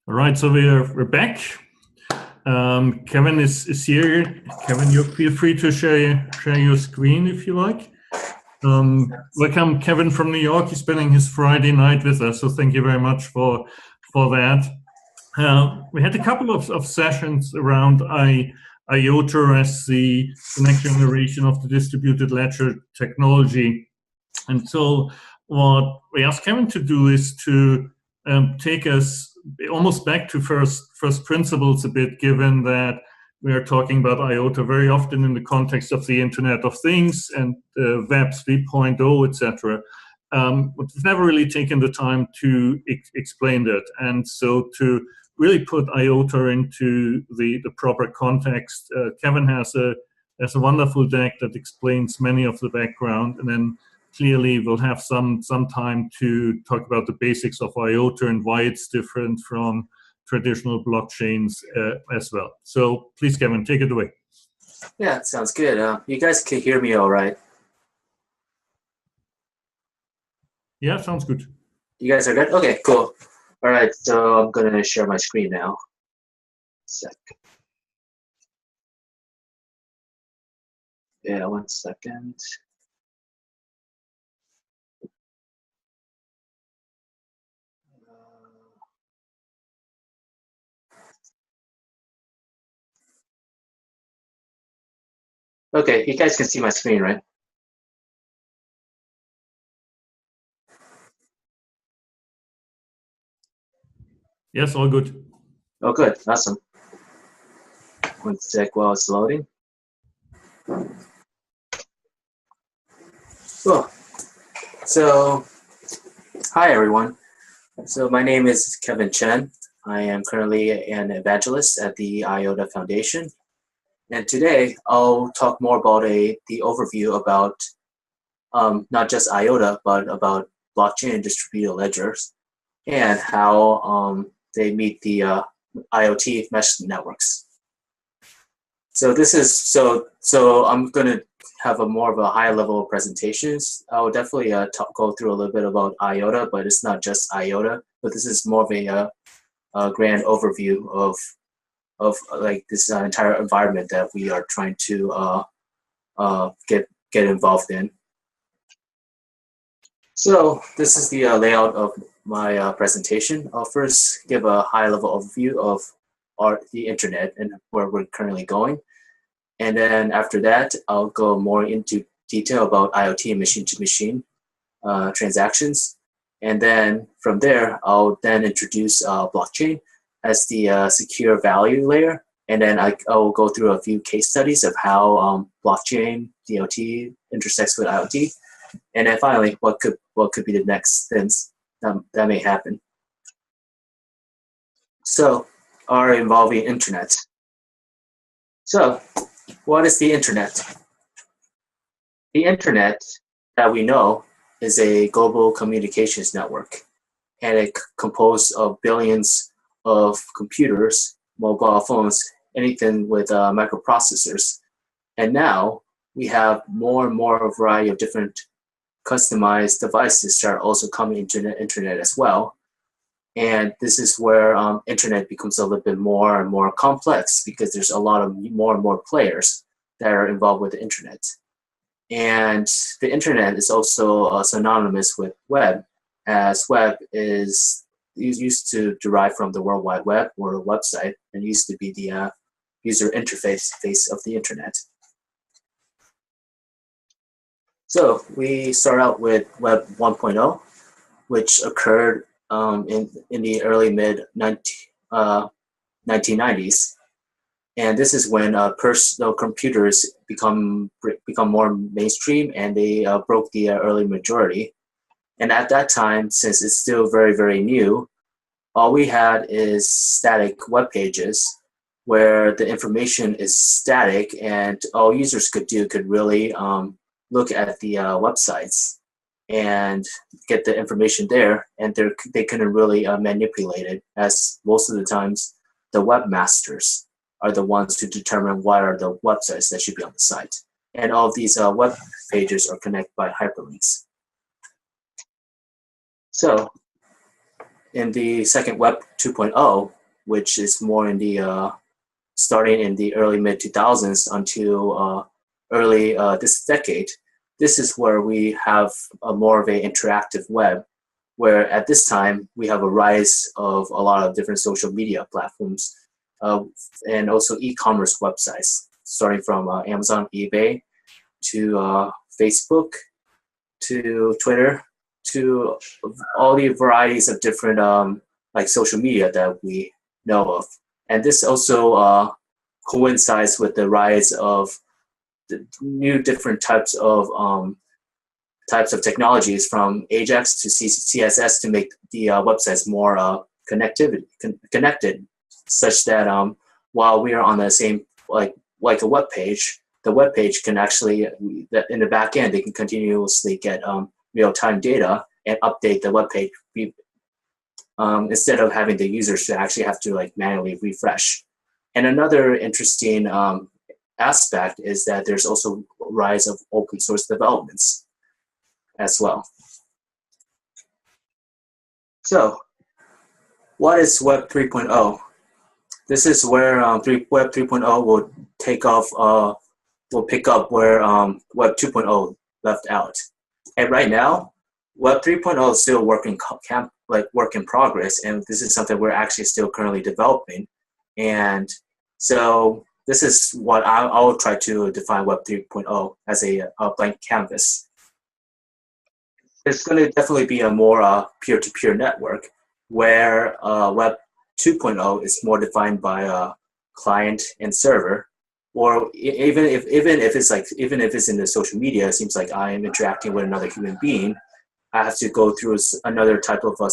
All right, so we're back. Kevin is here. Kevin, you feel free to share your screen if you like. Welcome, Kevin from New York. He's spending his Friday night with us, so thank you very much for that. We had a couple of sessions around IOTA as the next generation of the distributed ledger technology, and so what we asked Kevin to do is to take us almost back to first principles a bit, given that we are talking about IOTA very often in the context of the Internet of Things and Web 3.0, etc. But we've never really taken the time to explain that. And so to really put IOTA into the proper context, Kevin has a wonderful deck that explains many of the background, and then clearly we'll have some time to talk about the basics of IOTA and why it's different from traditional blockchains as well. So please, Kevin, take it away. Yeah, sounds good. You guys can hear me all right? Yeah, sounds good. You guys are good? Okay, cool. All right, so I'm going to share my screen now. Yeah, 1 second. Okay, you guys can see my screen, right? Yes, all good. Oh, good. Awesome. 1 sec while it's loading. Cool. So, hi, everyone. So my name is Kevin Chen. I am currently an evangelist at the IOTA Foundation. And today, I'll talk more about the overview about not just IOTA, but about blockchain and distributed ledgers and how they meet the IoT Mesh networks. So this is so I'm going to have more of a high level presentations. I will definitely go through a little bit about IOTA, but it's not just IOTA. But this is more of a grand overview of like this entire environment that we are trying to get involved in. So this is the layout of my presentation. I'll first give a high-level overview of the internet and where we're currently going. And then after that, I'll go more into detail about IoT machine-to-machine transactions. And then from there, I'll then introduce blockchain as the secure value layer. And then I'll go through a few case studies of how blockchain, DOT intersects with IoT. And then finally, what could be the next things that may happen. So, our involving internet. So, what is the internet? The internet that we know is a global communications network, and it composed of billions of computers, mobile phones, anything with microprocessors. And now we have more and more a variety of different customized devices that are also coming into the internet as well. And this is where internet becomes a little bit more and more complex because there's a lot of more and more players that are involved with the internet. And the internet is also synonymous with web, as web is used to derive from the World Wide Web or a website, and used to be the user interface of the internet. So we start out with Web 1.0, which occurred in the early mid 1990s, and this is when personal computers become more mainstream, and they broke the early majority. And at that time, since it's still very, very new, all we had is static web pages where the information is static, and all users could really look at the websites and get the information there, and they couldn't really manipulate it, as most of the times the webmasters are the ones who determine what are the websites that should be on the site. And all of these web pages are connected by hyperlinks. So in the second Web 2.0, which is more in the starting in the early mid 2000s until early this decade, this is where we have more of an interactive web, where at this time we have a rise of a lot of different social media platforms and also e-commerce websites, starting from Amazon, eBay, to Facebook, to Twitter, to all the varieties of different like social media that we know of. And this also coincides with the rise of the new different types of technologies, from Ajax to CSS, to make the websites more connected, such that while we are on the same like a web page, the web page can actually, in the back end, they can continuously get real-time data and update the web page instead of having the users to actually have to like manually refresh. And another interesting aspect is that there's also a rise of open source developments as well. So, what is Web 3.0? This is where Web 3.0 will take off, will pick up where Web 2.0 left out. And right now, Web 3.0 is still work in progress, and this is something we're actually still currently developing. And so this is what I'll try to define Web 3.0 as a blank canvas. It's going to definitely be a more peer-to-peer network, where Web 2.0 is more defined by client and server, or even if it's in the social media, it seems like I am interacting with another human being. I have to go through another type of a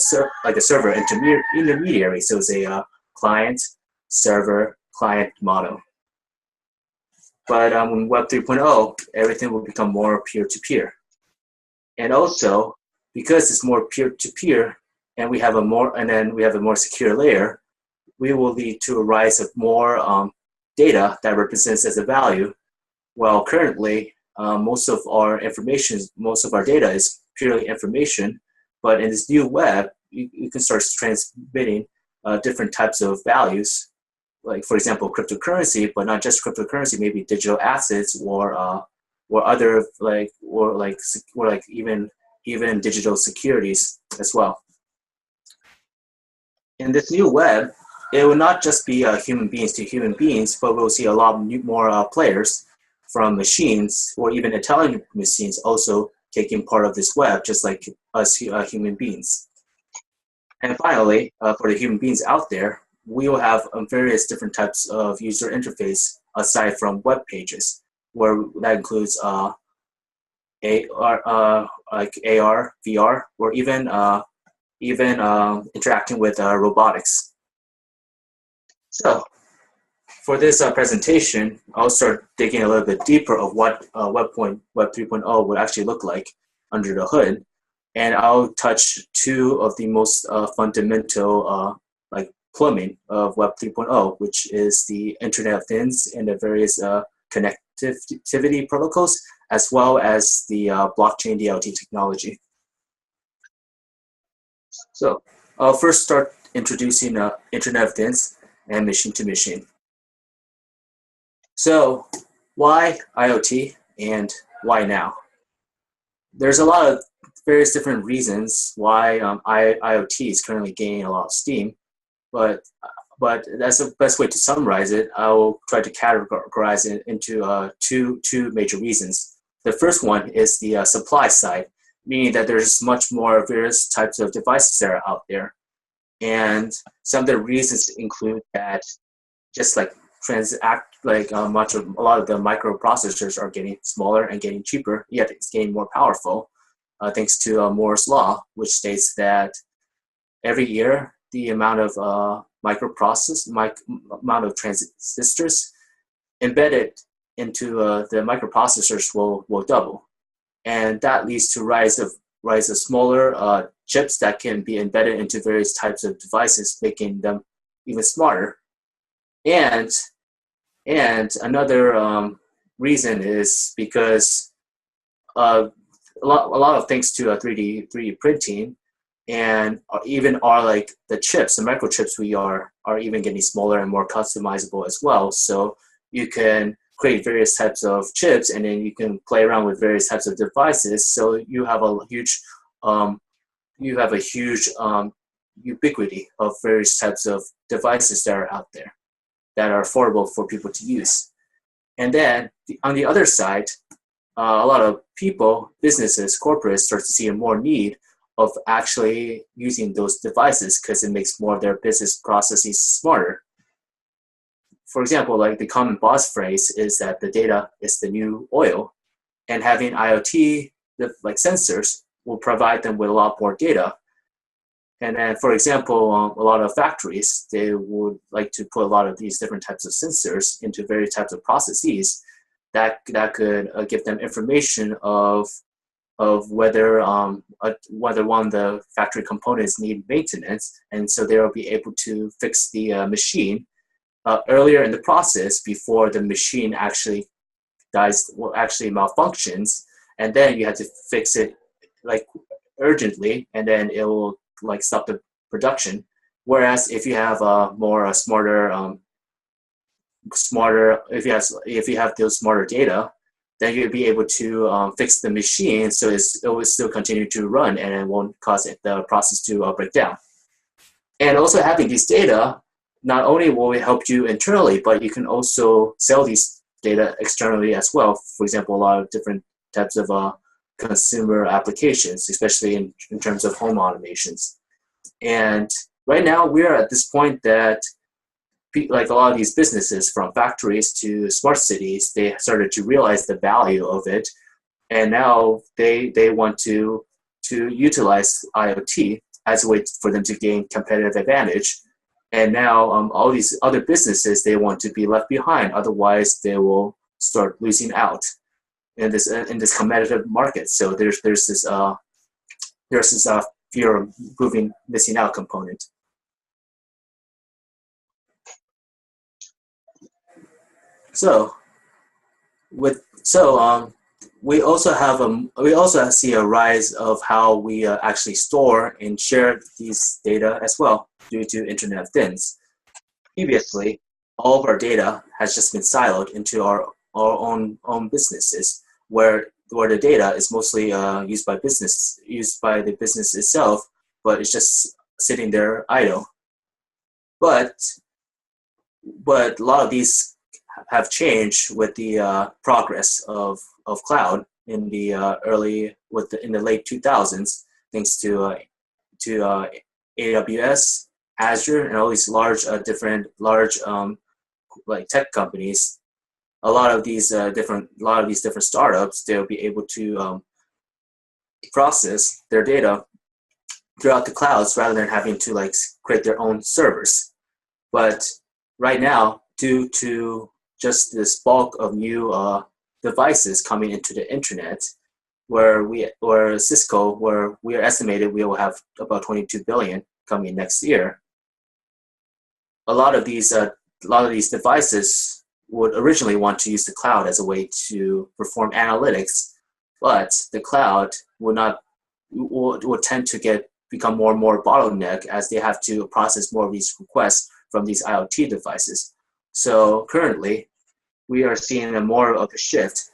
server intermediary. So it's a client server client model. But in Web 3.0, everything will become more peer-to-peer. And also, because it's more peer-to-peer, and we have a more secure layer, we will lead to a rise of more data that represents as a value. While currently, most of our data is purely information, but in this new web, you can start transmitting different types of values, like for example, cryptocurrency, but not just cryptocurrency, maybe digital assets or other even digital securities as well. In this new web, it will not just be human beings to human beings, but we'll see a lot more players, from machines or even intelligent machines, also taking part of this web, just like us human beings. And finally, for the human beings out there, we will have various different types of user interface aside from web pages, where that includes AR, like AR, VR, or even interacting with robotics. So, for this presentation, I'll start digging a little bit deeper of what Web 3.0 would actually look like under the hood, and I'll touch two of the most fundamental like plumbing of Web 3.0, which is the Internet of Things and the various connectivity protocols, as well as the blockchain DLT technology. So I'll first start introducing Internet of Things and machine-to-machine. So why IoT and why now? There's a lot of various different reasons why IoT is currently gaining a lot of steam, but that's the best way to summarize it. I will try to categorize it into two major reasons. The first one is the supply side, meaning that there's much more various types of devices that are out there. And some of the reasons include that just like a lot of the microprocessors are getting smaller and getting cheaper, yet it's getting more powerful, thanks to Moore's law, which states that every year the amount of amount of transistors embedded into the microprocessors will double, and that leads to rise of smaller chips that can be embedded into various types of devices, making them even smarter. And another reason is because a lot of thanks to 3D printing and even our like the chips, the microchips we are even getting smaller and more customizable as well. So you can create various types of chips, and then you can play around with various types of devices. So you have a huge ubiquity of various types of devices that are out there that are affordable for people to use. And then on the other side, a lot of people, businesses, corporates start to see a more need of actually using those devices because it makes more of their business processes smarter. For example, like the common boss phrase is that the data is the new oil, and having IoT like sensors will provide them with a lot more data. And then, for example, a lot of factories, they would like to put a lot of these different types of sensors into various types of processes that could give them information of whether one of the factory components need maintenance, and so they will be able to fix the machine earlier in the process before the machine actually malfunctions, and then you have to fix it like urgently, and then it will like stop the production. Whereas if you have smarter, if you have those smarter data, then you'll be able to fix the machine so it will still continue to run and it won't cause the process to break down. And also having these data, not only will it help you internally, but you can also sell these data externally as well. For example, a lot of different types of consumer applications, especially in terms of home automations. And right now we're at this point that like a lot of these businesses, from factories to smart cities, they started to realize the value of it, and now they want to utilize IoT as a way for them to gain competitive advantage. And now all these other businesses, they want to be left behind, otherwise they will start losing out in this competitive market. So there's this fear of missing out component. So we also see a rise of how we actually store and share these data as well due to Internet of Things. Previously, all of our data has just been siloed into our own businesses, where the data is mostly used by the business itself, but it's just sitting there idle. But a lot of these have changed with the progress of cloud in the late 2000s, thanks to AWS, Azure, and all these large like tech companies. A lot of these different startups, they'll be able to process their data throughout the clouds rather than having to like create their own servers. But right now, due to just this bulk of new devices coming into the internet, where Cisco, where we are estimated we will have about 22 billion coming next year. A lot of these devices would originally want to use the cloud as a way to perform analytics, but the cloud would tend to become more and more bottleneck as they have to process more of these requests from these IoT devices. So currently, we are seeing more of a shift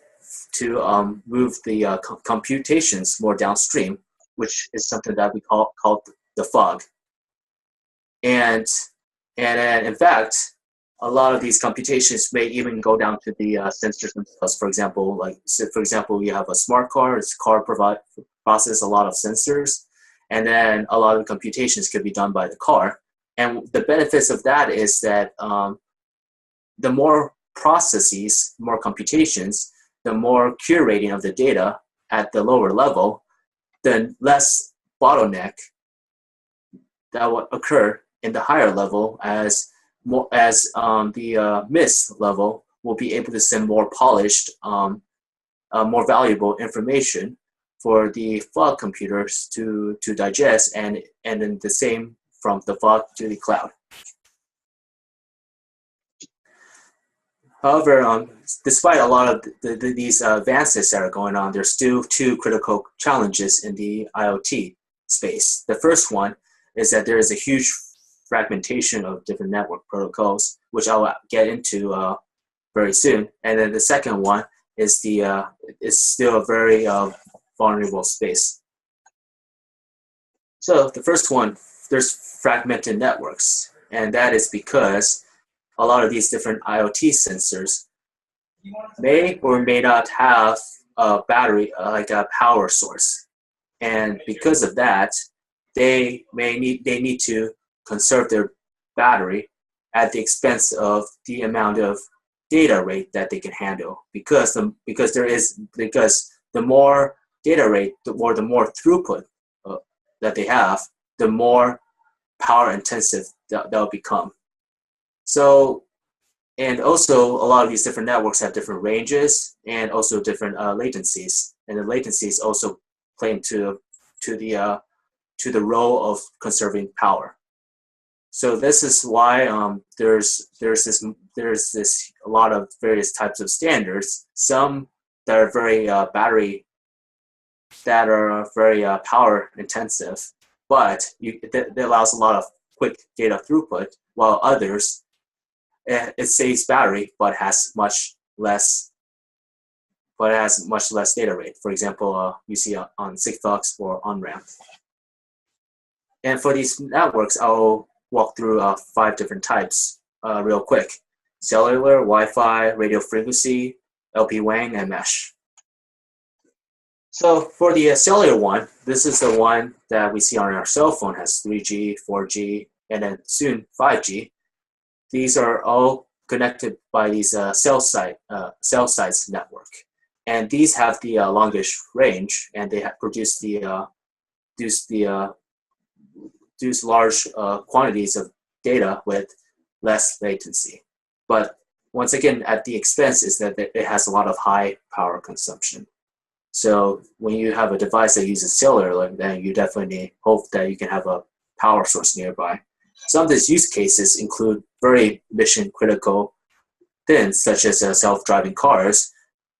to move the computations more downstream, which is something that we call the fog. And in fact, a lot of these computations may even go down to the sensors themselves. For example, you have a smart car. This car processes a lot of sensors, and then a lot of computations could be done by the car. And the benefits of that is that the more processes, more computations, the more curating of the data at the lower level, the less bottleneck that will occur in the higher level as the MIS level will be able to send more polished, more valuable information for the fog computers to digest, and then the same from the fog to the cloud. However, despite a lot of these advances that are going on, there's still two critical challenges in the IoT. space. The first one is that there is a huge fragmentation of different network protocols, which I'll get into very soon. And then the second one is it's still a very vulnerable space. So the first one, there's fragmented networks, and that is because a lot of these different IoT sensors may or may not have a battery, like a power source, and because of that, they need to conserve their battery at the expense of the amount of data rate that they can handle, because the more data rate or the more throughput that they have, the more power intensive they'll become. So, and also a lot of these different networks have different ranges and also different latencies, and the latencies also play into the role of conserving power. So this is why there's a lot of various types of standards. Some that are very power intensive, but that allows a lot of quick data throughput, while others it saves battery but has much less data rate. For example, you see on Sigfox or on-ramp. And for these networks, I'll walk through 5 different types real quick: cellular, Wi-Fi, radio frequency, LPWAN, and mesh. So for the cellular one, this is the one that we see on our cell phone, has 3G, 4G, and then soon 5G. These are all connected by these cell sites network, and these have the longest range, and they have produced large quantities of data with less latency. But once again, at the expense is that it has a lot of high power consumption. So when you have a device that uses cellular, then you definitely hope that you can have a power source nearby. Some of these use cases include very mission critical things, such as self-driving cars.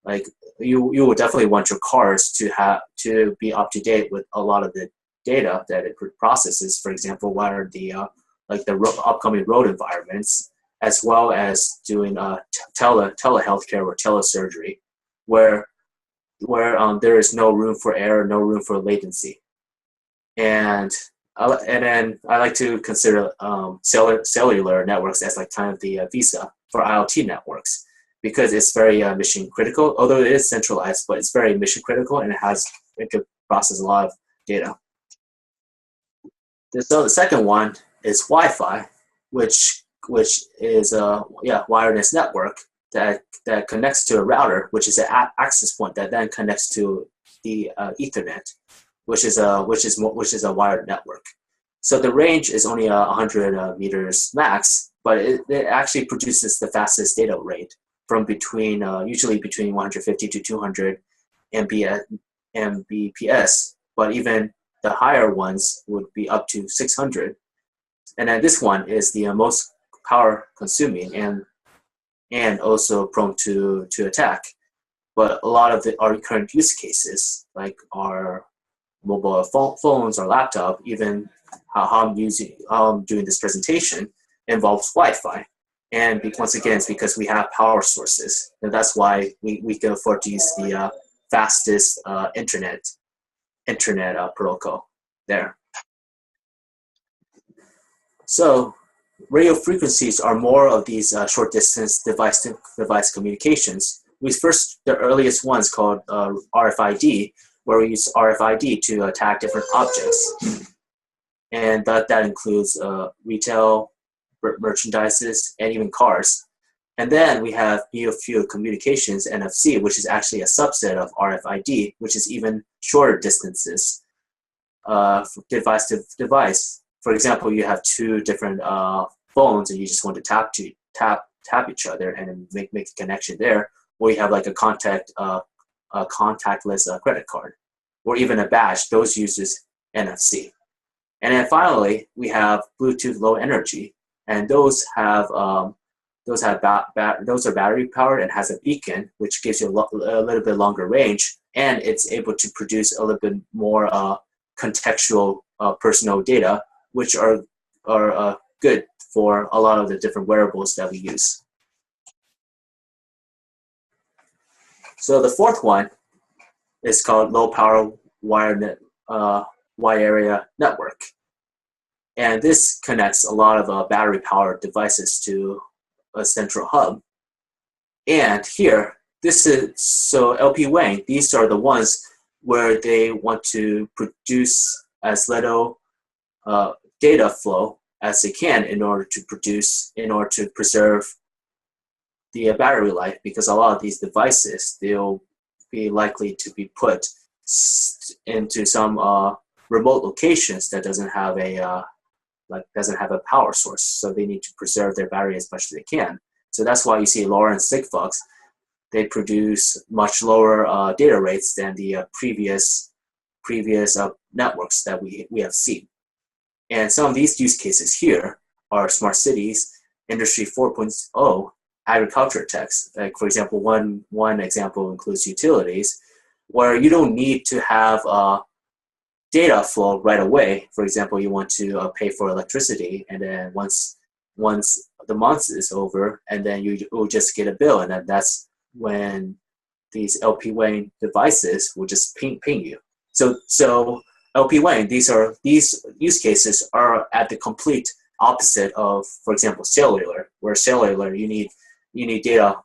Like you would definitely want your cars to be up to date with a lot of the data that it processes. For example, what are the upcoming road environments, as well as doing telehealthcare or telesurgery, where there is no room for error, no room for latency. And then I like to consider cellular networks as like kind of the visa for IoT networks, because it's very mission critical. Although it is centralized, but it's very mission critical, and it could process a lot of data. So the second one is Wi-Fi, which is a wireless network that connects to a router, which is an access point that then connects to the Ethernet, which is a wired network. So the range is only 100 meters max, but it actually produces the fastest data rate from usually between 150 to 200 Mbps, but even the higher ones would be up to 600. And then this one is the most power consuming and also prone to attack. But a lot of our current use cases, like our mobile phones or laptop, even how I'm doing this presentation, involves Wi-Fi. And once again, it's because we have power sources, and that's why we can afford to use the fastest internet protocol there. So radio frequencies are more of these short distance device-to-device communications. The earliest ones called RFID, where we use RFID to tag different objects. And that includes retail, merchandises, and even cars. And then we have near-field communications, NFC, which is actually a subset of RFID, which is even shorter distances, device to device. For example, you have 2 different phones, and you just want to tap each other and make a connection there. Or you have like a contactless credit card, or even a badge. Those uses NFC. And then finally, we have Bluetooth Low Energy, and those are battery powered and has a beacon, which gives you a little bit longer range, and it's able to produce a little bit more contextual personal data, which are good for a lot of the different wearables that we use. So the fourth one is called low power wirenet, wide area network. And this connects a lot of battery powered devices to a central hub. And here, this is, so LP-WAN, these are the ones where they want to produce as little data flow as they can in order to preserve the battery life, because a lot of these devices, they'll be likely to be put into some remote locations that doesn't have a power source, so they need to preserve their battery as much as they can. So that's why you see LoRa and Sigfox, they produce much lower data rates than the previous networks that we have seen. And some of these use cases here are smart cities, Industry 4.0, agriculture techs. Like, for example, one example includes utilities, where you don't need to have data flow right away. For example, you want to pay for electricity, and then once the month is over, and then you will just get a bill, and then that's when these LP-WAN devices will just ping you. So LP-WAN, these use cases are at the complete opposite of, for example, cellular, where cellular you need data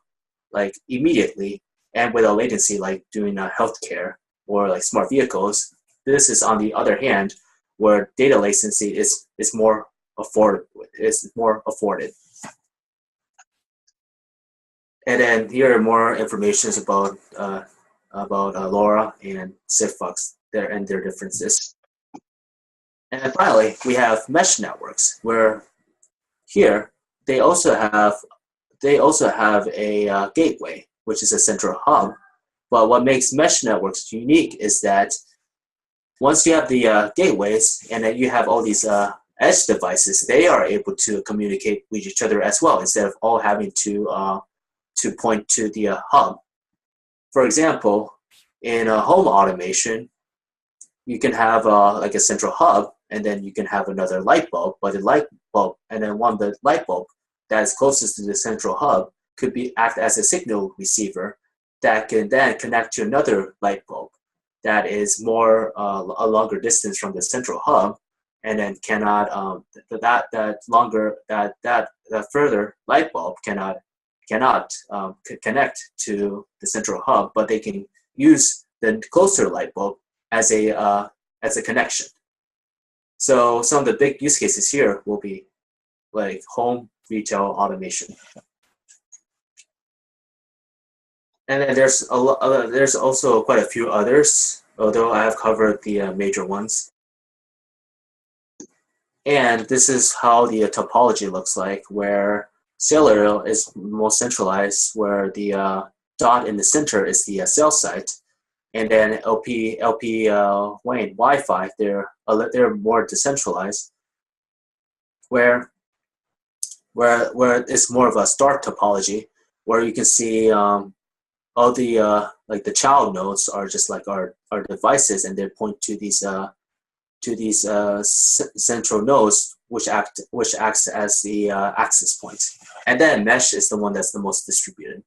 like immediately and without latency, like doing healthcare or like smart vehicles. This is, on the other hand, where data latency is more afforded. And then here are more information about LoRa and Sigfox and their differences. And then finally, we have mesh networks, where here they also have a gateway, which is a central hub. But what makes mesh networks unique is that once you have the gateways, and then you have all these edge devices, they are able to communicate with each other as well, instead of all having to point to the hub. For example, in home automation, you can have like a central hub, and then you can have another light bulb, but the light bulb, and then the light bulb that is closest to the central hub could act as a signal receiver that can then connect to another light bulb that is more a longer distance from the central hub, and then cannot that further light bulb cannot connect to the central hub, but they can use the closer light bulb as a connection. So some of the big use cases here will be like home retail automation. And then there's also quite a few others, although I have covered the major ones. And this is how the topology looks like, where cellular is most centralized, where the dot in the center is the cell site, and then LP-WAN Wi-Fi, they're more decentralized, where it's more of a star topology, where you can see all the like the child nodes are just like our devices, and they point to these central nodes, which acts as the access point. And then mesh is the one that's the most distributed.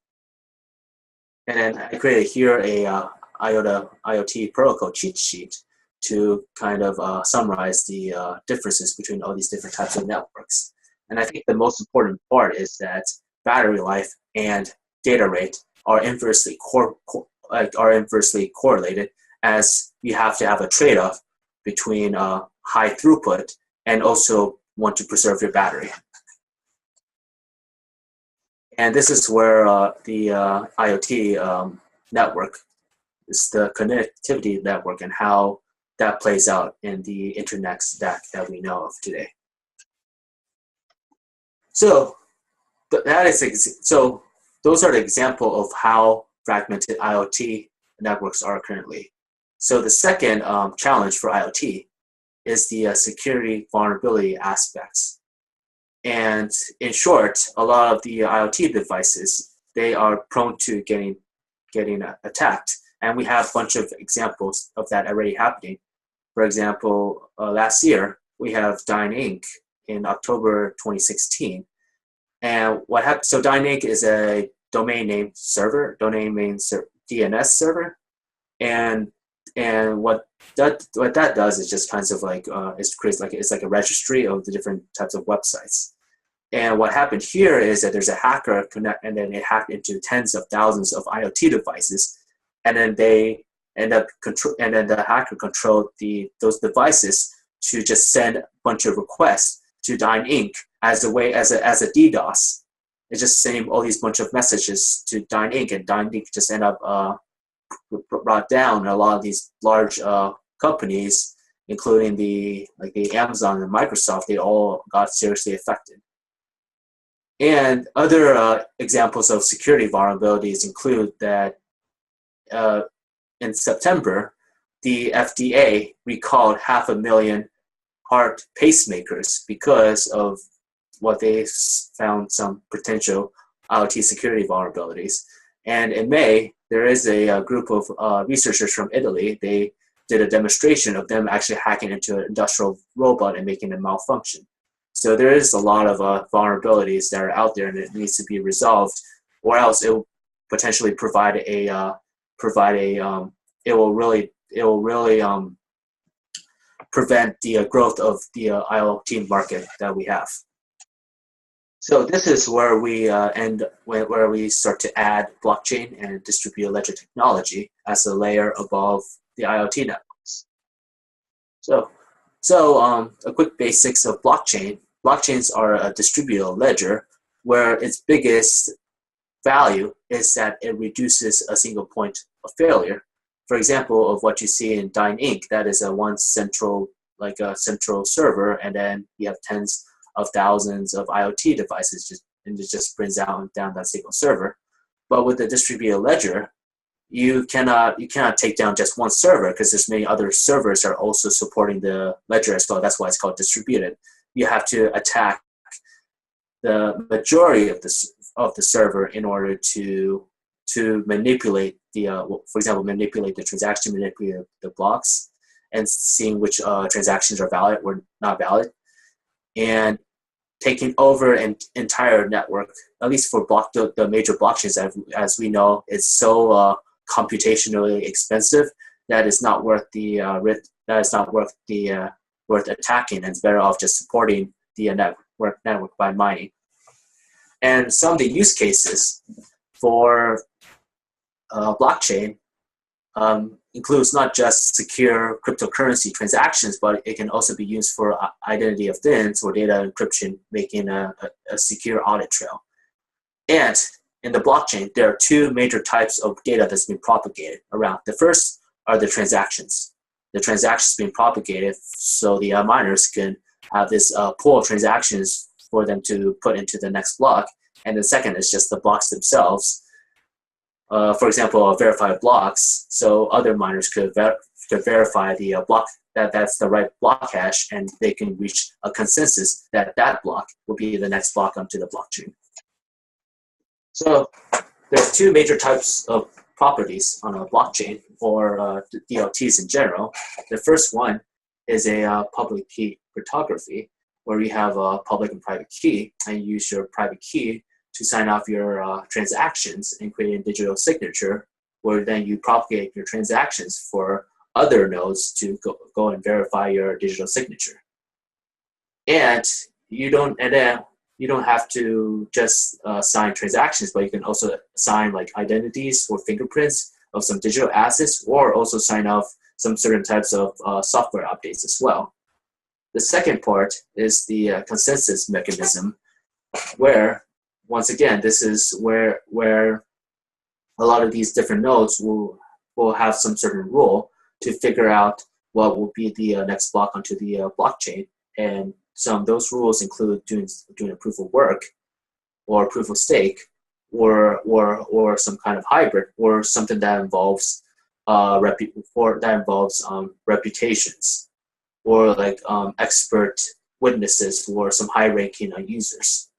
And then I created here a IoT protocol cheat sheet to kind of summarize the differences between all these different types of networks. And I think the most important part is that battery life and data rate are inversely correlated, as you have to have a trade-off between high throughput and also want to preserve your battery. And this is where the IoT network is the connectivity network, and how that plays out in the internet stack that we know of today. So those are the example of how fragmented IoT networks are currently. So the second challenge for IoT is the security vulnerability aspects. And in short, a lot of the IoT devices, they are prone to getting attacked. And we have a bunch of examples of that already happening. For example, last year, we have Dyn Inc. in October 2016. And what happened, so Dyn Inc. is a domain name server, DNS server. And what that does is just kind of like, it's like a registry of the different types of websites. And what happened here is that there's a hacker and then they hacked into tens of thousands of IoT devices, and then the hacker controlled those devices to just send a bunch of requests to Dyn Inc. as a DDoS. It just sent all these bunch of messages to Dyn Inc. and Dyn Inc. just end up brought down a lot of these large companies, including the Amazon and Microsoft. They all got seriously affected. And other examples of security vulnerabilities include that in September, the FDA recalled 500,000 heart pacemakers because of what they found some potential IoT security vulnerabilities. And in May, there is a group of researchers from Italy. They did a demonstration of them actually hacking into an industrial robot and making it malfunction. So there is a lot of vulnerabilities that are out there, and it needs to be resolved, or else it will potentially provide it will really prevent the growth of the IoT market that we have. So this is where we where we start to add blockchain and distributed ledger technology as a layer above the IoT networks. So a quick basics of blockchain. Blockchains are a distributed ledger where its biggest value is that it reduces a single point of failure. For example, of what you see in Dyn Inc., that is a central server, and then you have tens of thousands of IoT devices, and it just brings down that single server. But with the distributed ledger, you cannot take down just one server, because there's many other servers that are also supporting the ledger as well. That's why it's called distributed. You have to attack the majority of the server in order to manipulate for example, manipulate the transaction, manipulate the blocks, and seeing which transactions are valid or not valid, and taking over an entire network. At least for the major blockchains, as we know, it's so computationally expensive that it's not worth worth attacking, and it's better off just supporting the network by mining. And some of the use cases for blockchain includes not just secure cryptocurrency transactions, but it can also be used for identity of things or data encryption, making a secure audit trail. And in the blockchain, there are two major types of data that's been propagated around. The first are the transactions. The transactions being propagated so the miners can have this pool of transactions for them to put into the next block. And the second is just the blocks themselves. For example, verified blocks, so other miners could verify the block that's the right block hash, and they can reach a consensus that block will be the next block onto the blockchain. So there's two major types of properties on a blockchain, or DLTs in general. The first one is a public key cryptography, where you have a public and private key, and you use your private key to sign off your transactions and create a digital signature, where then you propagate your transactions for other nodes to go and verify your digital signature. And you don't have to just sign transactions, but you can also sign like identities or fingerprints of some digital assets, or also sign off some certain types of software updates as well. The second part is the consensus mechanism, where once again, this is where a lot of these different nodes will have some certain rule to figure out what will be the next block onto the blockchain. And some of those rules include doing a proof of work, or proof of stake, or some kind of hybrid, or something that involves reputations, or like expert witnesses for some high-ranking users.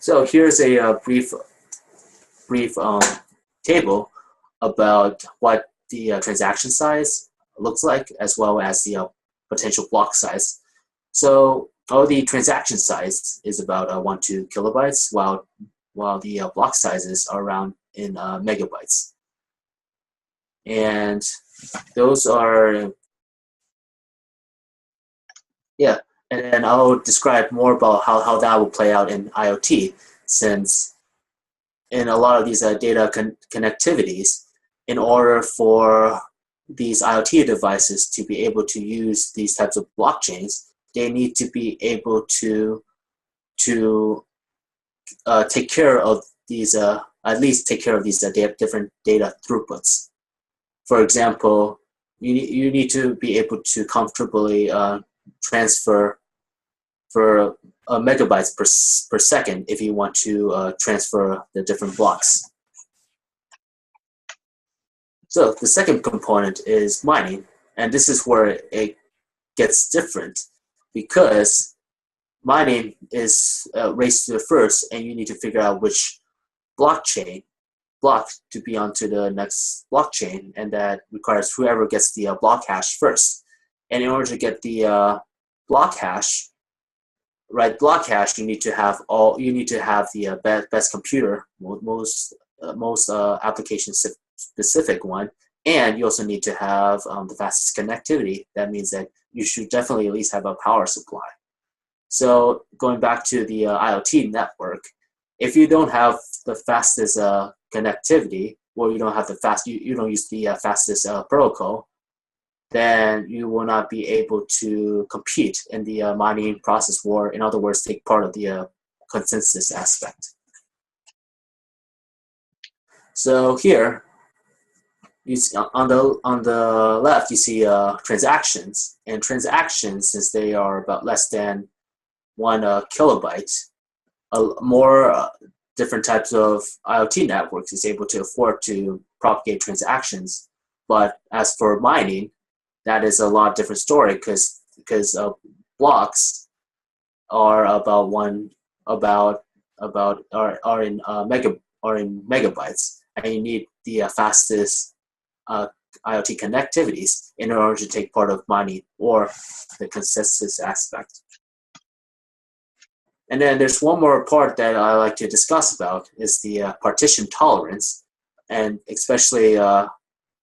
So here's a brief table about what the transaction size looks like, as well as the potential block size. So the transaction size is about 1 to 2 kilobytes, while the block sizes are around in megabytes. And those are, yeah. And then I'll describe more about how that will play out in IoT, since in a lot of these data connectivities, in order for these IoT devices to be able to use these types of blockchains, they need to be able to take care of these, at least take care of these different data throughputs. For example, you need to be able to comfortably transfer for megabytes per second if you want to transfer the different blocks. So the second component is mining, and this is where it gets different, because mining is race to the first, and you need to figure out which block to be onto the next blockchain, and that requires whoever gets the block hash first. And in order to get the block hash, you need to have the best computer, most application specific one, and you also need to have the fastest connectivity. That means that you should definitely at least have a power supply. So going back to the IoT network, if you don't have the fastest connectivity, or you don't have you don't use the fastest protocol, then you will not be able to compete in the mining process, or in other words, take part of the consensus aspect. So here, you see, on the left, you see transactions, and transactions, since they are about less than 1 kilobyte, more different types of IoT networks is able to afford to propagate transactions. But as for mining, that is a lot different story, because blocks are in megabytes, and you need the fastest IoT connectivities in order to take part of mining or the consensus aspect. And then there's one more part that I like to discuss about, is the partition tolerance, and especially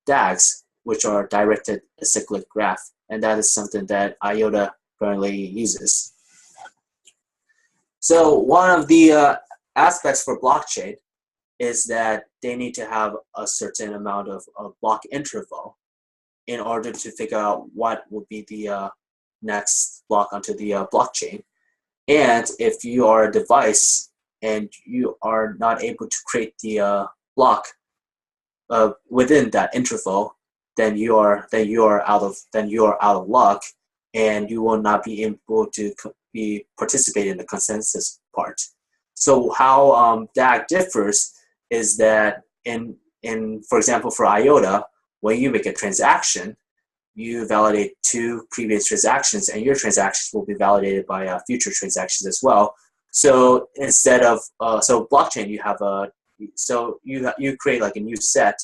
DAGs, which are directed acyclic graph, and that is something that IOTA currently uses. So one of the aspects for blockchain is that they need to have a certain amount of block interval in order to figure out what would be the next block onto the blockchain. And if you are a device and you are not able to create the block within that interval, then you are out of luck, and you will not be able to participate in the consensus part. So how DAG differs is that in for example, for IOTA, when you make a transaction, you validate 2 previous transactions, and your transactions will be validated by future transactions as well. So instead of so blockchain, you have you create like a new set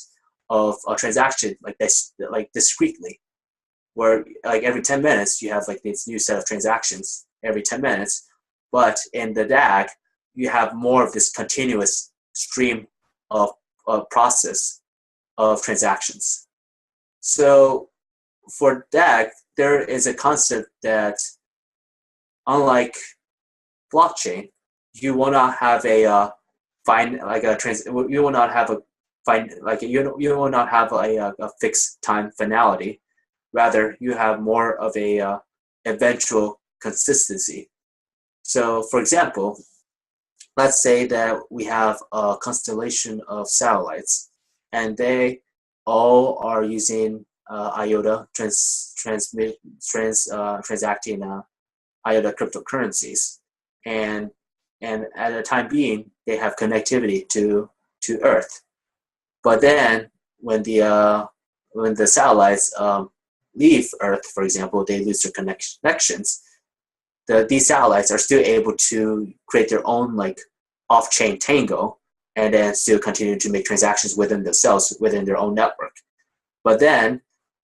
of a transaction like this, like discretely, where like every 10 minutes you have like this new set of transactions every 10 minutes. But in the DAG, you have more of this continuous stream of process of transactions. So for DAG, there is a concept that, unlike blockchain, you will not have a fixed time finality. Rather, you have more of a eventual consistency. So, for example, let's say that we have a constellation of satellites, and they all are using IOTA transacting IOTA cryptocurrencies, and at a time being, they have connectivity to Earth. But then, when the satellites leave Earth, for example, they lose their connections. These satellites are still able to create their own like off-chain Tangle, and then still continue to make transactions within themselves, within their own network. But then,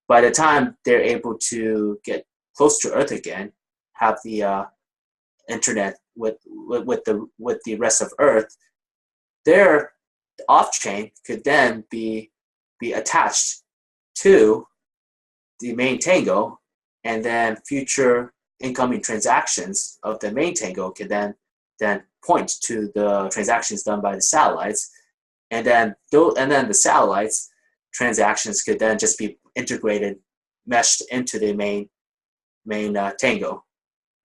by the time they're able to get close to Earth again, have the internet with the rest of Earth, their off-chain could then be attached to the main Tangle, and then future incoming transactions of the main Tangle could then point to the transactions done by the satellites, and then the satellites transactions could then just be integrated, meshed into the main Tangle.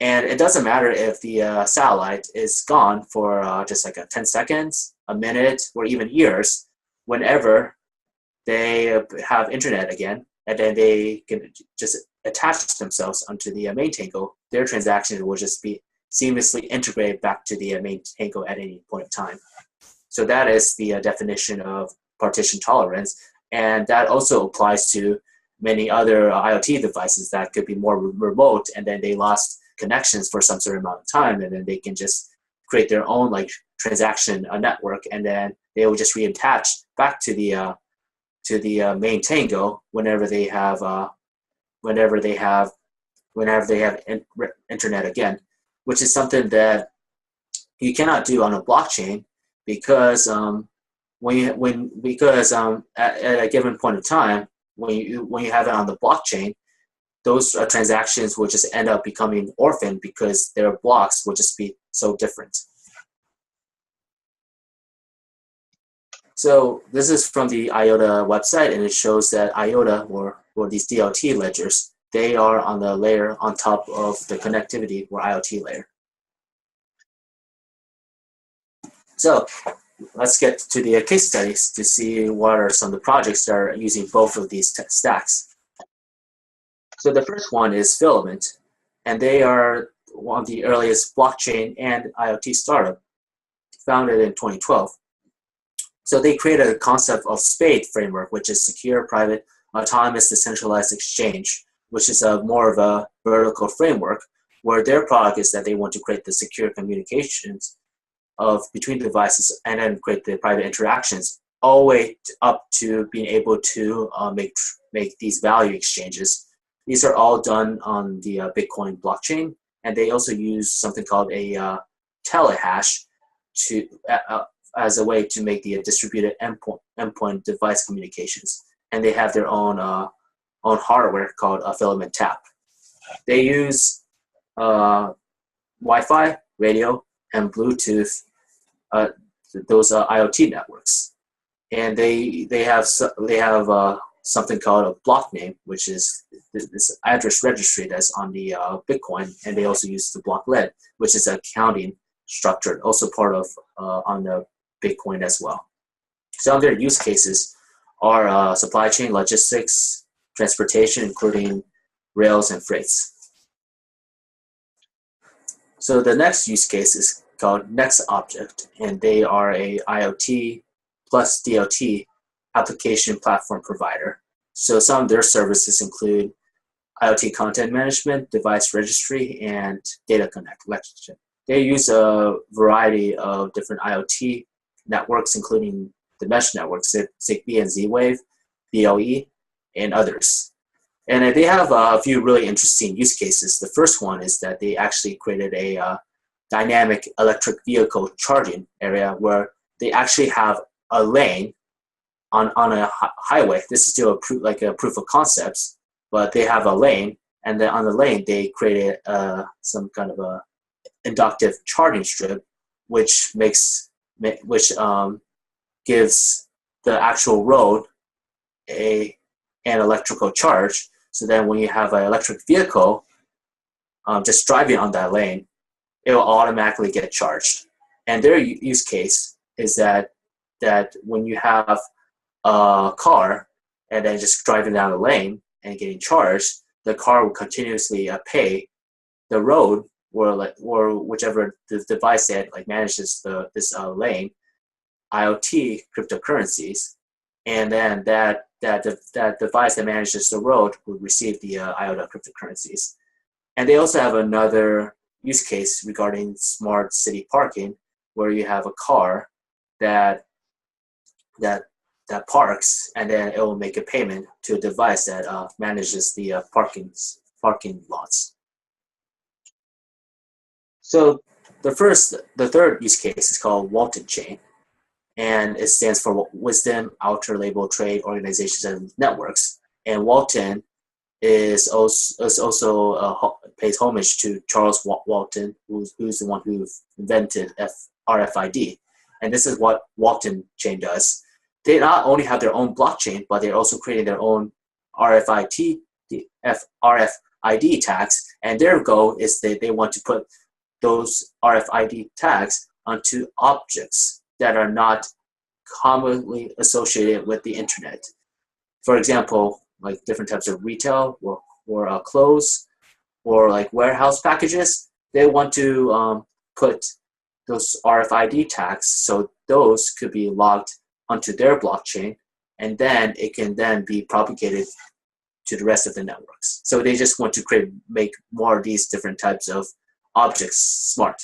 And it doesn't matter if the satellite is gone for just like 10 seconds, a minute, or even years. Whenever they have internet again, and then they can just attach themselves onto the main Tangle, their transactions will just be seamlessly integrated back to the main Tangle at any point in time. So that is the definition of partition tolerance, and that also applies to many other IoT devices that could be more remote, and then they lost connections for some certain amount of time, and then they can just create their own like transaction network, and then they will just reattach back to the main Tangle whenever they have internet again, which is something that you cannot do on a blockchain because at a given point of time, when you have it on the blockchain, those transactions will just end up becoming orphaned because their blocks will just be so different. So this is from the IOTA website, and it shows that IOTA, or these DLT ledgers, they are on the layer on top of the connectivity or IoT layer. So let's get to the case studies to see what are some of the projects that are using both of these stacks. So the first one is Filament, and they are one of the earliest blockchain and IoT startup, founded in 2012. So they created a concept of SPADE framework, which is Secure, Private, Autonomous, Decentralized Exchange, which is more of a vertical framework, where their product is that they want to create the secure communications between devices and then create the private interactions, all the way up to being able to make these value exchanges. These are all done on the Bitcoin blockchain, and they also use something called a telehash as a way to make the distributed endpoint device communications. And they have their own hardware called a Filament tap. They use Wi-Fi, radio, and Bluetooth, those IoT networks. And they have something called a block name, which is this address registry that's on the Bitcoin, and they also use the block LED, which is a counting structure, also part of on the Bitcoin as well. Some of their use cases are supply chain, logistics, transportation, including rails and freights. So the next use case is called Next Object, and they are a IoT plus DLT application platform provider. So some of their services include IoT content management, device registry, and data collection. They use a variety of different IoT networks, including the mesh networks, Zigbee and Z-Wave, BLE, and others. And they have a few really interesting use cases. The first one is that they actually created a dynamic electric vehicle charging area where they actually have a lane on a highway. This is still a proof of concepts, but they have a lane, and then on the lane they created some kind of a inductive charging strip, which gives the actual road an electrical charge. So then when you have an electric vehicle just driving on that lane, it will automatically get charged. And their use case is that when you have a car and then just driving down the lane and getting charged, the car will continuously pay the road or whichever the device that manages this lane, IoT cryptocurrencies, and then that device that manages the road will receive the IOTA cryptocurrencies. And they also have another use case regarding smart city parking, where you have a car that that parks, and then it will make a payment to a device that manages the parking lots. So the third use case is called Walton Chain, and it stands for Wisdom, Outer Label Trade Organizations and Networks. And Walton is also pays homage to Charles Walton, who's the one who invented RFID. And this is what Walton Chain does. They not only have their own blockchain, but they're also creating their own RFID tags. And their goal is that they want to put those RFID tags onto objects that are not commonly associated with the internet. For example, like different types of retail or clothes, or like warehouse packages. They want to put those RFID tags, so those could be logged onto their blockchain, and then it can then be propagated to the rest of the networks. So they just want to make more of these different types of objects smart.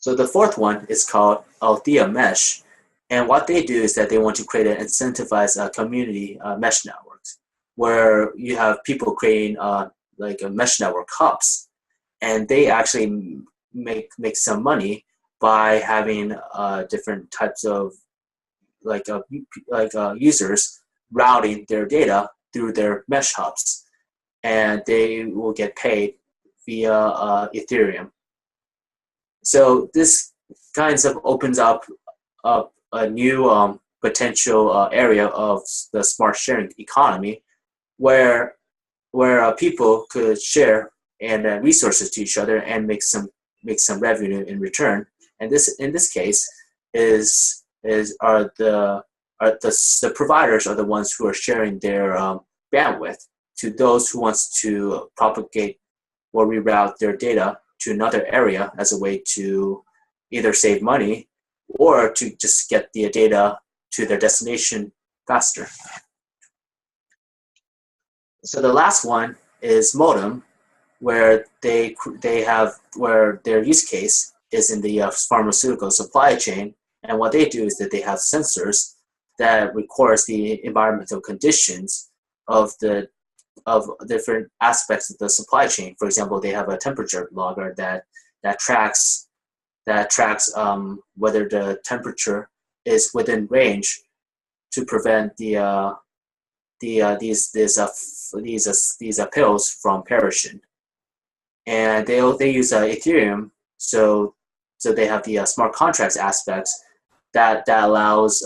So the fourth one is called Althea Mesh, and what they do is that they want to create an incentivized community mesh network, where you have people creating like a mesh network hubs, and they actually make some money by having different types of users routing their data through their mesh hubs, and they will get paid via Ethereum. So this kind of opens up a new potential area of the smart sharing economy, where people could share and resources to each other and make some revenue in return. And this, in this case, the providers are the ones who are sharing their bandwidth to those who wants to propagate or reroute their data to another area as a way to either save money or to just get the data to their destination faster. So the last one is Modem, where their use case is in the pharmaceutical supply chain, and what they do is that they have sensors that records the environmental conditions of different aspects of the supply chain. For example, they have a temperature logger that tracks whether the temperature is within range to prevent these pills from perishing. And they use Ethereum, so they have the smart contracts aspects that allows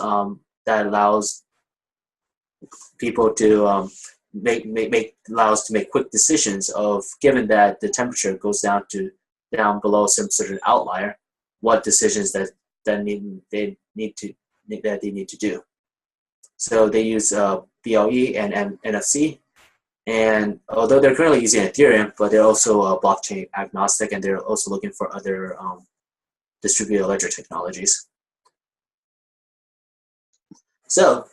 people to make quick decisions of, given that the temperature goes down below some certain outlier, what decisions that they need to do. So they use BLE and NFC, and although they're currently using Ethereum, but they're also blockchain agnostic, and they're also looking for other distributed ledger technologies. So,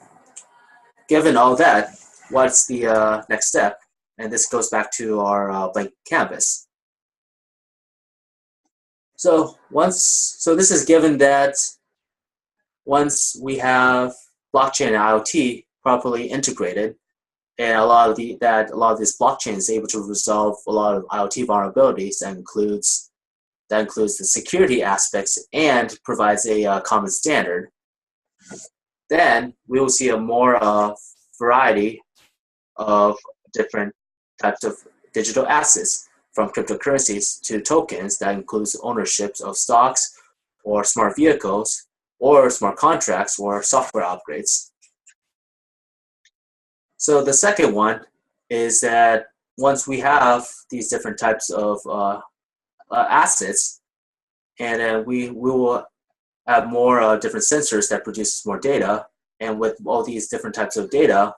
given all that, what's the next step? And this goes back to our blank canvas. So this is given that once we have blockchain and IoT properly integrated, and a lot of this blockchain is able to resolve a lot of IoT vulnerabilities. That includes the security aspects and provides a common standard. Then we will see a more variety of different types of digital assets, from cryptocurrencies to tokens that includes ownerships of stocks or smart vehicles or smart contracts or software upgrades. So the second one is that once we have these different types of assets, and then we will have more different sensors that produces more data, and with all these different types of data,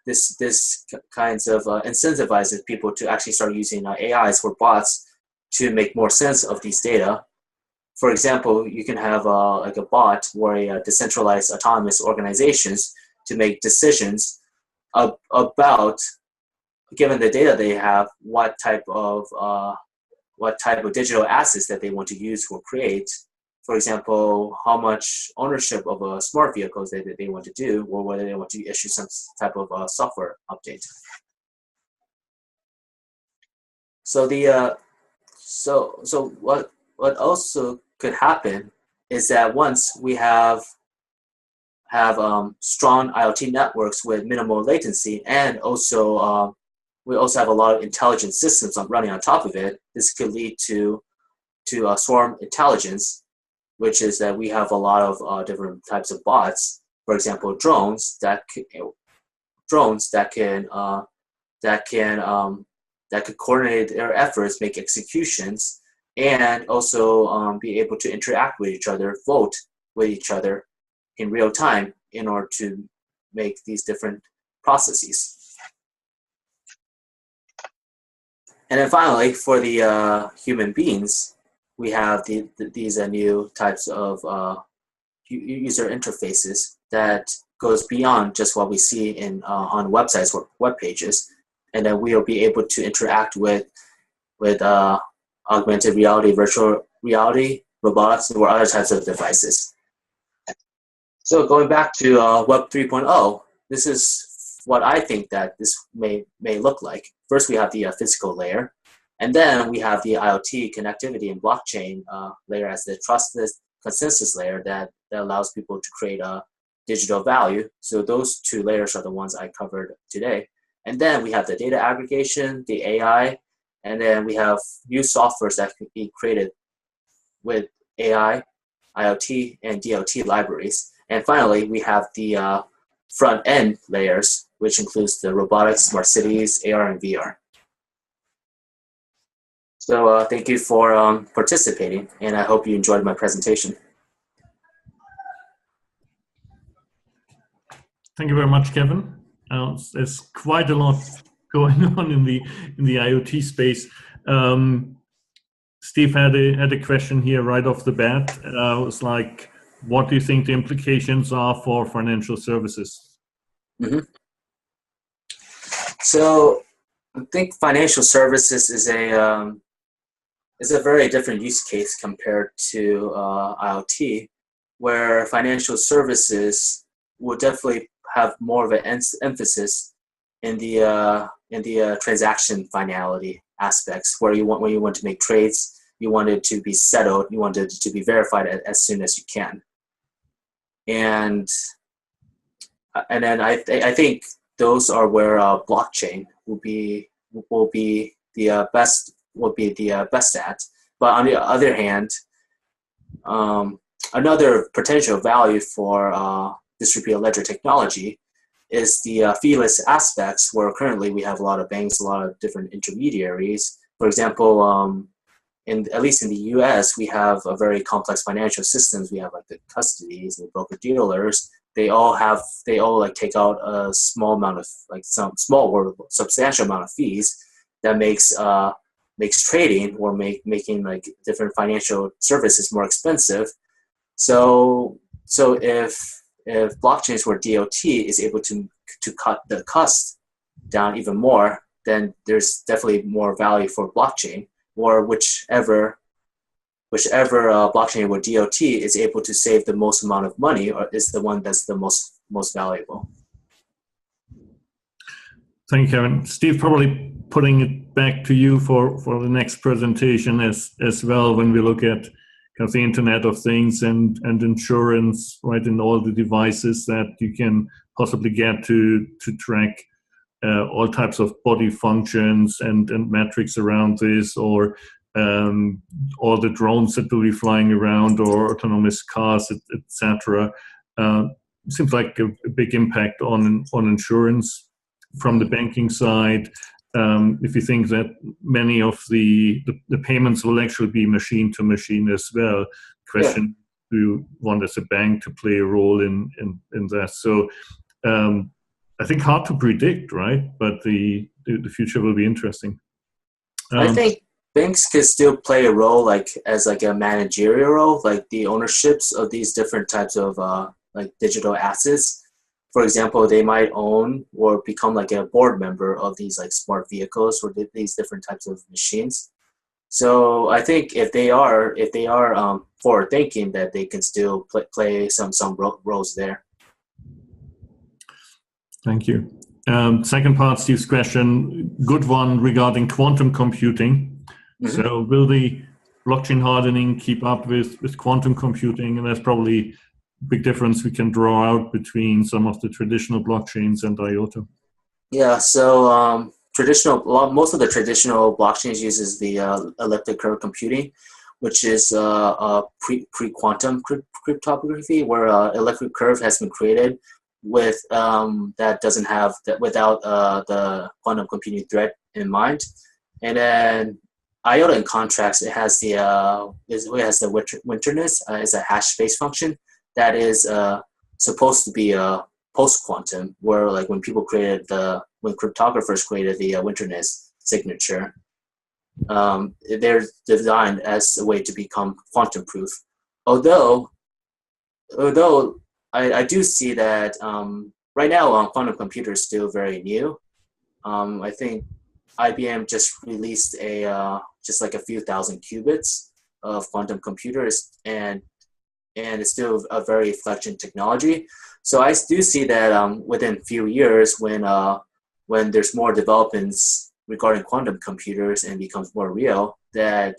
this kinds of incentivizes people to actually start using AIs or bots to make more sense of these data. For example, you can have like a bot or a decentralized autonomous organizations to make decisions about, given the data they have, what type of digital assets that they want to use or create for example, how much ownership of a smart vehicles they want to do, or whether they want to issue some type of software update. So the so what also could happen is that once we have strong IoT networks with minimal latency, and also we also have a lot of intelligent systems running on top of it, this could lead to swarm intelligence, which is that we have a lot of different types of bots. For example, drones that could coordinate their efforts, make executions, and also be able to interact with each other, vote with each other in real time in order to make these different processes. And then finally, for the human beings, we have these new types of user interfaces that goes beyond just what we see on websites or web pages, and then we will be able to interact with augmented reality, virtual reality, robotics, or other types of devices. So going back to Web 3.0, this is what I think that this may look like. First, we have the physical layer, and then we have the IoT connectivity and blockchain layer as the trusted consensus layer that allows people to create a digital value. So those two layers are the ones I covered today. And then we have the data aggregation, the AI, and then we have new softwares that can be created with AI, IoT, and DLT libraries. And finally, we have the front-end layers, which includes the robotics, smart cities, AR, and VR. So thank you for participating, and I hope you enjoyed my presentation. Thank you very much, Kevin. There's quite a lot going on in the IoT space. Steve had a question here right off the bat. It was like, what do you think the implications are for financial services? Mm-hmm. So I think financial services is a very different use case compared to IoT, where financial services will definitely have more of an emphasis in the transaction finality aspects, where when you want to make trades, you want it to be settled, you want it to be verified as soon as you can. And then I think those are where blockchain will be the best at. But on the other hand, another potential value for distributed ledger technology is the feeless aspects, where currently we have a lot of banks, a lot of different intermediaries. For example, at least in the U.S., we have a very complex financial systems. We have like the custodies and broker dealers. They all like take out a small amount of some small or substantial amount of fees that makes trading or making like different financial services more expensive. So if blockchains where DOT is able to cut the cost down even more, then there's definitely more value for blockchain, or whichever blockchain where DOT is able to save the most amount of money, or is the one that's the most valuable. Thank you, Kevin. Steve, probably putting it back to you for the next presentation as well, when we look at kind of the Internet of Things and insurance, right, in all the devices that you can possibly get to track all types of body functions and metrics around this, or all the drones that will be flying around, or autonomous cars, etc. Seems like a big impact on insurance. From the banking side, if you think that many of the payments will actually be machine to machine as well, question, do you want as a bank to play a role in that? So I think hard to predict, right? But the future will be interesting. I think banks could still play a role as a managerial role, like the ownerships of these different types of digital assets. For example, they might own or become like a board member of these like smart vehicles or these different types of machines. So I think if they are forward thinking that they can still play some roles there. Thank you. Second part, Steve's question, good one regarding quantum computing. Mm-hmm. So will the blockchain hardening keep up with quantum computing? And that's probably a big difference we can draw out between some of the traditional blockchains and IOTA. Yeah, so most of the traditional blockchains uses the elliptic curve computing, which is pre-quantum cryptography, where elliptic curve has been created with that doesn't have that without the quantum computing threat in mind. And then IOTA, in contrast, it has the winterness. It's a hash space function that is supposed to be post-quantum, where like when cryptographers created the winterness signature, they're designed as a way to become quantum proof. Although I do see that right now quantum computer is still very new. I think IBM just released just like a few thousand qubits of quantum computers, and it's still a very fledgling technology. So I do see that within a few years, when there's more developments regarding quantum computers and becomes more real, that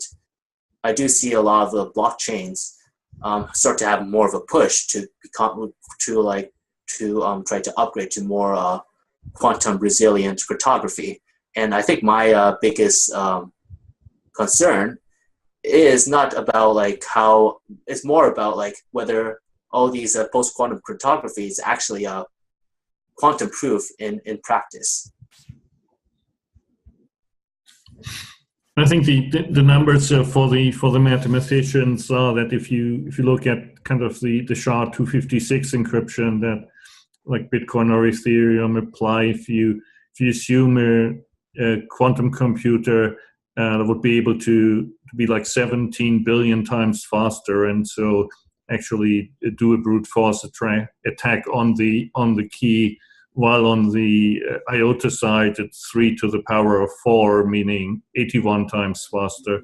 I do see a lot of the blockchains start to have more of a push to try to upgrade to more quantum resilient cryptography. And I think my biggest concern is not about like how, it's more about like whether all these post-quantum cryptography is actually quantum proof in practice. I think the numbers for the mathematicians are that if you look at kind of the SHA-256 encryption that like Bitcoin or Ethereum apply, if you assume a quantum computer that would be able to be like 17 billion times faster, and so actually do a brute force attack on the key, while on the IOTA side it's 3 to the power of 4, meaning 81 times faster.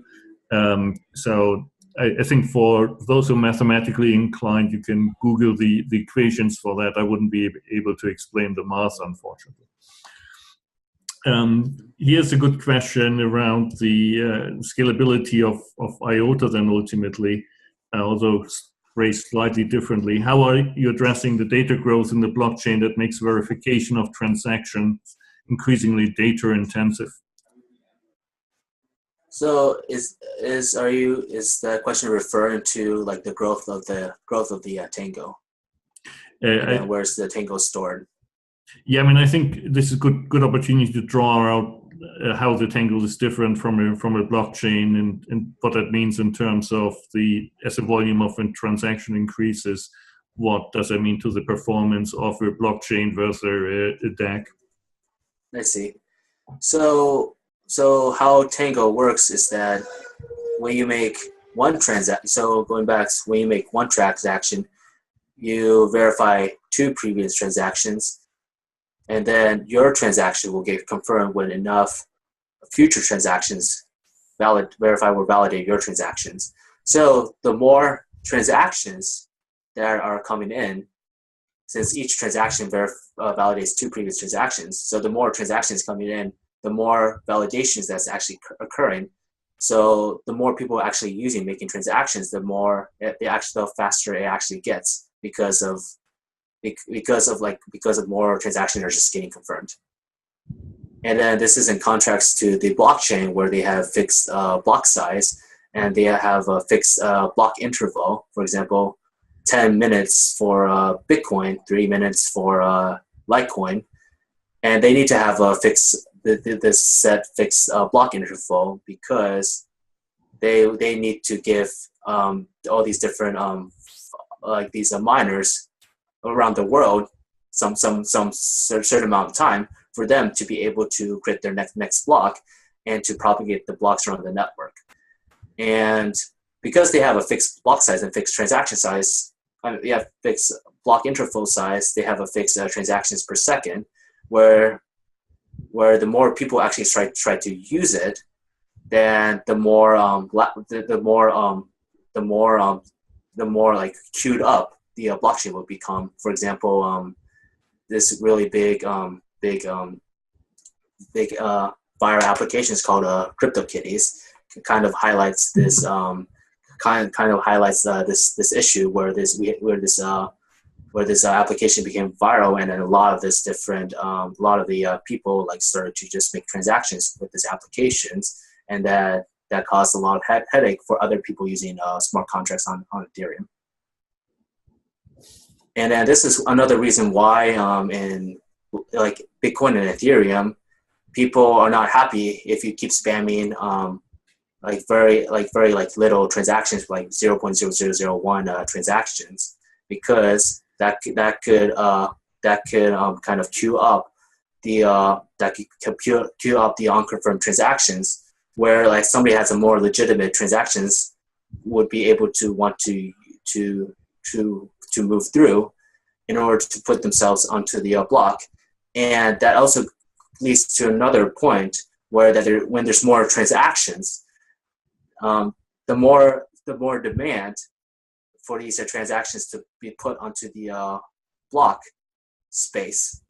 So I think for those who are mathematically inclined, you can Google the equations for that. I wouldn't be able to explain the math, unfortunately. Here's a good question around the scalability of IOTA then ultimately, although raised slightly differently. How are you addressing the data growth in the blockchain that makes verification of transactions increasingly data intensive? So is the question referring to like the growth of the Tangle? And where's the Tangle stored? Yeah, I mean, I think this is a good opportunity to draw out how the Tangle is different from a blockchain and what that means in terms of as the volume of a transaction increases, what does that mean to the performance of a blockchain versus a DAC? I see. So how Tangle works is that when you make one transaction, so going back, when you make one transaction, you verify 2 previous transactions, and then your transaction will get confirmed when enough future transactions verify or validate your transactions. So the more transactions that are coming in, since each transaction validates 2 previous transactions, so the more transactions coming in, the more validations that's actually occurring. So the more people are actually making transactions, the faster it actually gets because of more transactions are just getting confirmed. And then this is in contrast to the blockchain, where they have fixed block size and they have a fixed block interval. For example, 10 minutes for Bitcoin, 3 minutes for Litecoin, and they need to have a fixed block interval because they need to give all these different these miners around the world some certain amount of time for them to be able to create their next block and to propagate the blocks around the network. And because they have a fixed block size and fixed transaction size, they have fixed block interval size, they have a fixed transactions per second, where the more people actually try to use it, then the more the more like queued up the blockchain will become. For example, this really big viral applications called CryptoKitties kind of highlights this this issue where this application became viral, and then a lot of the people like started to just make transactions with these applications, and that caused a lot of headache for other people using smart contracts on Ethereum. And then this is another reason why in like Bitcoin and Ethereum, people are not happy if you keep spamming very little transactions, like 0.0001 transactions, because that could kind of queue up the unconfirmed transactions, where like somebody has a more legitimate transactions would be able to want to move through in order to put themselves onto the block. And that also leads to another point where when there's more transactions, the more demand for these transactions to be put onto the block space.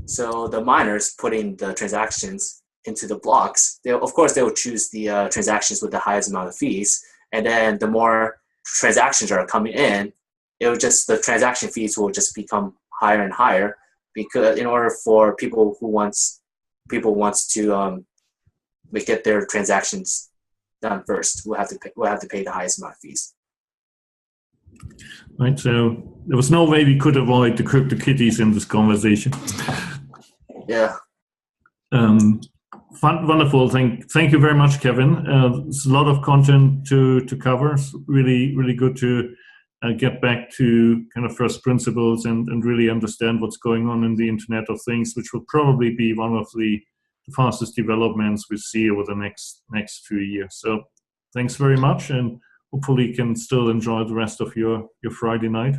So the miners putting the transactions into the blocks, they will choose the transactions with the highest amount of fees, and then the more transactions are coming in, the transaction fees will just become higher and higher, because in order for people wants to get their transactions done first, we'll have to pay the highest amount of fees. Right. So there was no way we could avoid the CryptoKitties in this conversation. Yeah. Wonderful. Thank you very much, Kevin. There's a lot of content to cover. It's really, really good to get back to kind of first principles and really understand what's going on in the Internet of Things, which will probably be one of the fastest developments we see over the next few years. So thanks very much, and hopefully you can still enjoy the rest of your Friday night.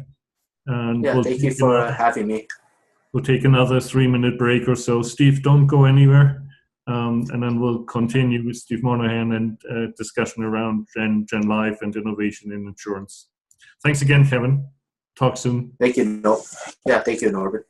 And yeah, thank you for having me. We'll take another 3-minute break or so. Steve, don't go anywhere. And then we'll continue with Steve Monahan and discussion around Gen Life and innovation in insurance. Thanks again, Kevin. Talk soon. Thank you. Thank you, Norbert.